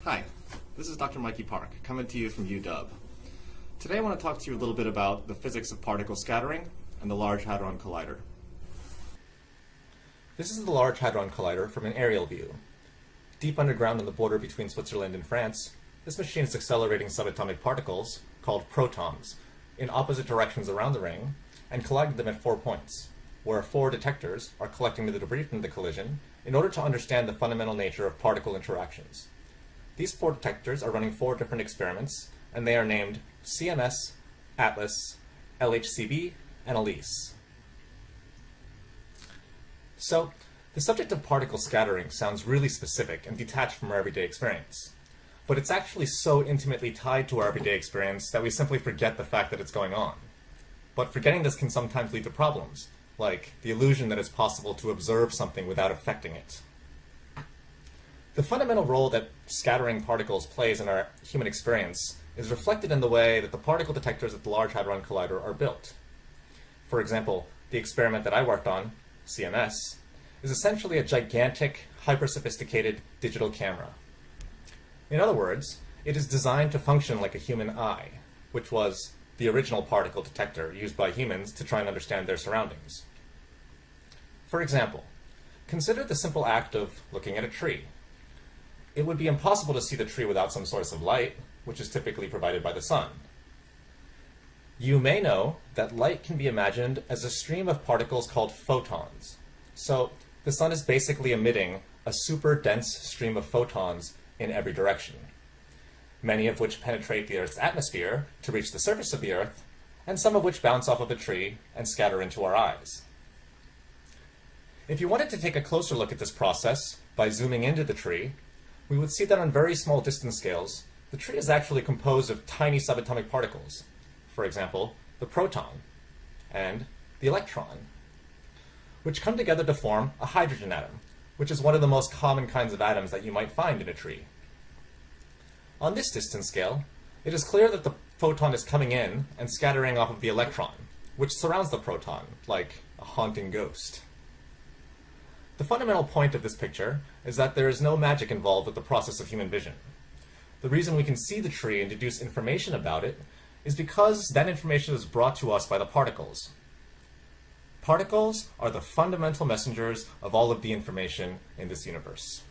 Hi, this is Dr. Mikey Park, coming to you from UW. Today I want to talk to you a little bit about the physics of particle scattering and the Large Hadron Collider. This is the Large Hadron Collider from an aerial view. Deep underground on the border between Switzerland and France, this machine is accelerating subatomic particles, called protons, in opposite directions around the ring, and colliding them at 4 points, where 4 detectors are collecting the debris from the collision in order to understand the fundamental nature of particle interactions. These 4 detectors are running 4 different experiments, and they are named CMS, Atlas, LHCb, and Elise. So, the subject of particle scattering sounds really specific and detached from our everyday experience. But it's actually so intimately tied to our everyday experience that we simply forget the fact that it's going on. But forgetting this can sometimes lead to problems, like the illusion that it's possible to observe something without affecting it. The fundamental role that scattering particles plays in our human experience is reflected in the way that the particle detectors at the Large Hadron Collider are built. For example, the experiment that I worked on, CMS, is essentially a gigantic, hyper-sophisticated digital camera. In other words, it is designed to function like a human eye, which was the original particle detector used by humans to try and understand their surroundings. For example, consider the simple act of looking at a tree. It would be impossible to see the tree without some source of light, which is typically provided by the sun. You may know that light can be imagined as a stream of particles called photons. So the sun is basically emitting a super dense stream of photons in every direction, many of which penetrate the Earth's atmosphere to reach the surface of the Earth, and some of which bounce off of the tree and scatter into our eyes. If you wanted to take a closer look at this process by zooming into the tree, we would see that on very small distance scales, the tree is actually composed of tiny subatomic particles. For example, the proton and the electron, which come together to form a hydrogen atom, which is one of the most common kinds of atoms that you might find in a tree. On this distance scale, it is clear that the photon is coming in and scattering off of the electron, which surrounds the proton like a haunting ghost. The fundamental point of this picture is that there is no magic involved with the process of human vision. The reason we can see the tree and deduce information about it is because that information is brought to us by the particles. Particles are the fundamental messengers of all of the information in this universe.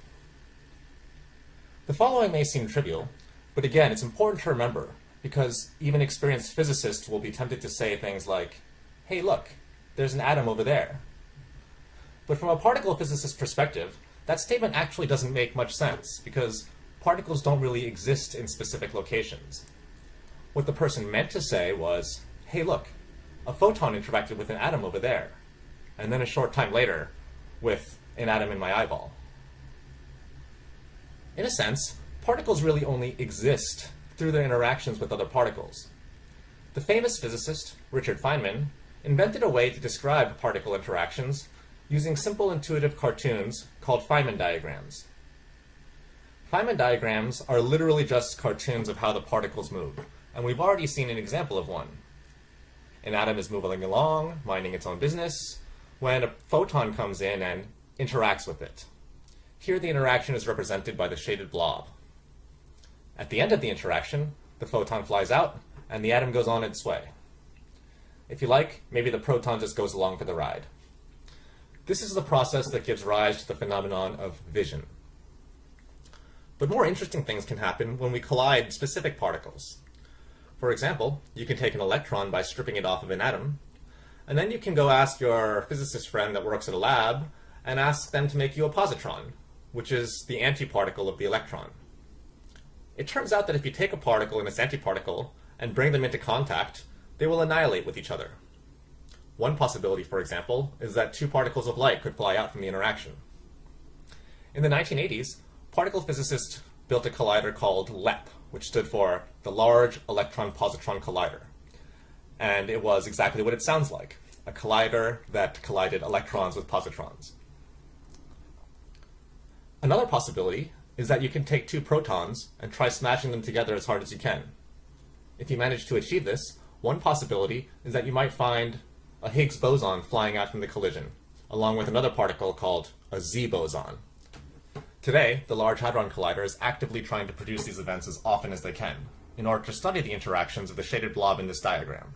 The following may seem trivial, but again, it's important to remember because even experienced physicists will be tempted to say things like, "Hey, look, there's an atom over there." But from a particle physicist's perspective, that statement actually doesn't make much sense because particles don't really exist in specific locations. What the person meant to say was, "Hey, look, a photon interacted with an atom over there," and then a short time later, with an atom in my eyeball. In a sense, particles really only exist through their interactions with other particles. The famous physicist, Richard Feynman, invented a way to describe particle interactions using simple intuitive cartoons called Feynman diagrams. Feynman diagrams are literally just cartoons of how the particles move, and we've already seen an example of one. An atom is moving along, minding its own business, when a photon comes in and interacts with it. Here the interaction is represented by the shaded blob. At the end of the interaction, the photon flies out, and the atom goes on its way. If you like, maybe the proton just goes along for the ride. This is the process that gives rise to the phenomenon of vision. But more interesting things can happen when we collide specific particles. For example, you can take an electron by stripping it off of an atom, and then you can go ask your physicist friend that works at a lab and ask them to make you a positron, which is the antiparticle of the electron. It turns out that if you take a particle and its antiparticle and bring them into contact, they will annihilate with each other. One possibility, for example, is that 2 particles of light could fly out from the interaction. In the 1980s, particle physicists built a collider called LEP, which stood for the Large Electron-Positron Collider. And it was exactly what it sounds like, a collider that collided electrons with positrons. Another possibility is that you can take 2 protons and try smashing them together as hard as you can. If you manage to achieve this, one possibility is that you might find a Higgs boson flying out from the collision, along with another particle called a Z boson. Today, the Large Hadron Collider is actively trying to produce these events as often as they can, in order to study the interactions of the shaded blob in this diagram.